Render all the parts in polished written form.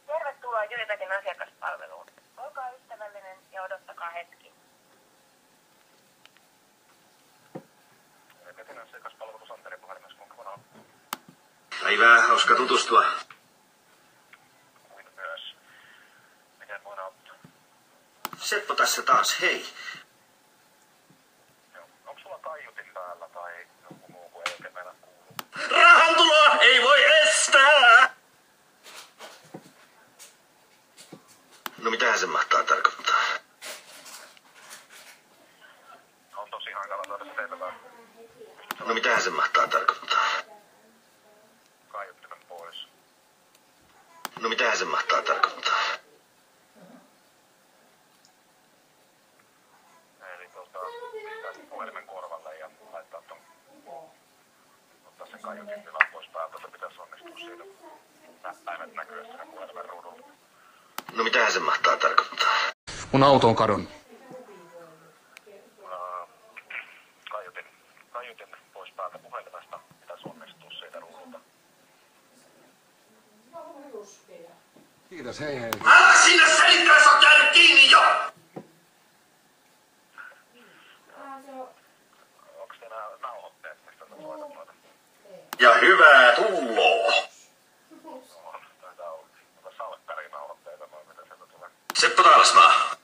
Tervetuloa Jyvitäkin asiakaspalveluun. Olkaa ystävällinen ja odottakaa hetki. Jyvitäkin asiakaspalvelu Santeri puhelimessa, kuinka voidaan? Päivää, hauska tutustua. Kuin myös. Miten voidaan auttaa? Seppo tässä taas, hei. Joo. Onko sulla kaiutin päällä tai joku muu kuin ei oikein meillä kuuluu? Rahantuloa ei voi estää! No mitähän se mahtaa tarkoittaa? On tosi hankala saada selvää. No mitähän se mahtaa tarkoittaa? Kaiuttimen pois. No mitähän se mahtaa tarkoittaa? Eli pistää puhelimen korvalle ja laittaa ton, ottaa sen kaiutin tilan pois päältä, se pitäisi onnistua siitä. Päivät näkyy sen puhelimen ruudulla. No mitähän se mahtaa tarkoittaa? Mun auto on kadonnut. Kaiutin pois päältä puhelimesta, pitäisi onnistua siitä ruudulta. Kiitos, hei hei. Älä sinne selittää, sä oot jäänyt kiinni jo! Onks teillä nauhoitteet, mistä te soitat noita? Ja hyvää tulloa! On, taitaa olla. Ota salkkariin nauhoitteita, noin mitä sieltä tulee. Seppo Taalasmaa.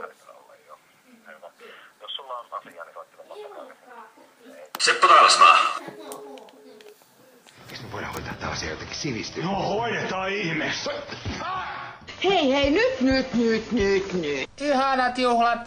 Taitaa olla, joo. Hyvä. Jos sulla on asiaa, niin soittele totta kai. Seppo Taalasmaa. Eikö me voidaan hoitaa tää asia jotenkin sivistyä? No hoidetaan ihmeessä. Hei, nyt. Ihanat juhlat.